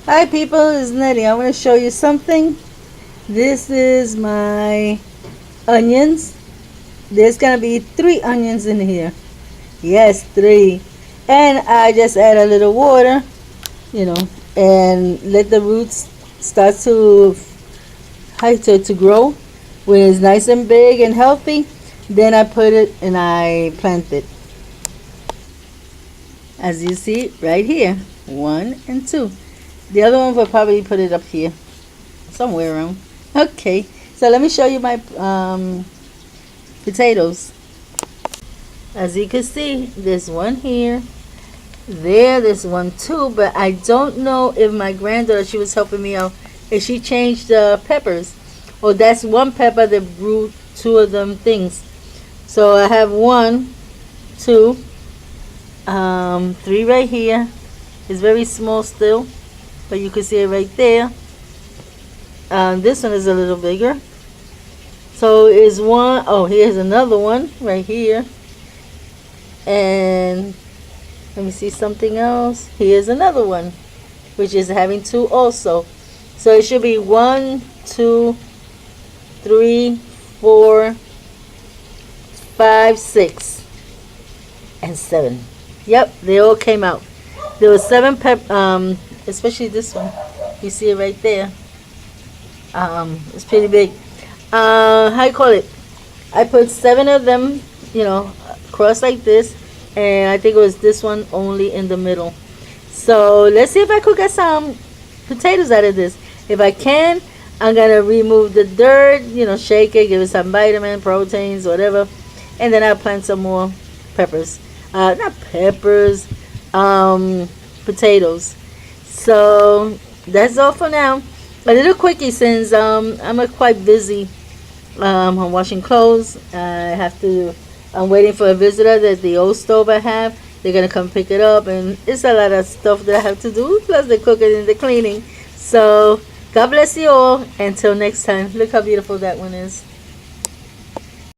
Hi people, it's Nettie. I want to show you something. This is my onions. There's gonna be 3 onions in here. Yes, 3. And I just add a little water, you know, and let the roots start to grow. When it's nice and big and healthy, then I put it and I plant it. As you see right here, 1 and 2. The other one will probably put it up here somewhere around. Okay, so let me show you my potatoes. As you can see, there's one here, there's one too, but I don't know if my granddaughter, she was helping me out, if she changed the peppers. Oh, that's one pepper that grew 2 of them things. So I have 1, 2, 3 right here. It's very small still, but you can see it right there. This one is a little bigger. So is one, oh, here's another one right here. And let me see something else. Here's another one, which is having 2 also. So it should be 1, 2, 3, 4, 5, 6, and 7. Yep, they all came out. There was 7 especially this one. You see it right there. It's pretty big. How you call it? I put 7 of them, cross like this, and I think it was this one only in the middle. So let's see if I could get some potatoes out of this. If I can, I'm gonna remove the dirt, shake it, give it some vitamin, proteins, whatever, and then I'll plant some more peppers. Not peppers, potatoes. So that's all for now. A little quickie since I'm quite busy. I'm washing clothes. I'm waiting for a visitor that the old stove I have. They're gonna come pick it up, and it's a lot of stuff that I have to do, plus the cooking and the cleaning. So God bless you all. Until next time. Look how beautiful that one is.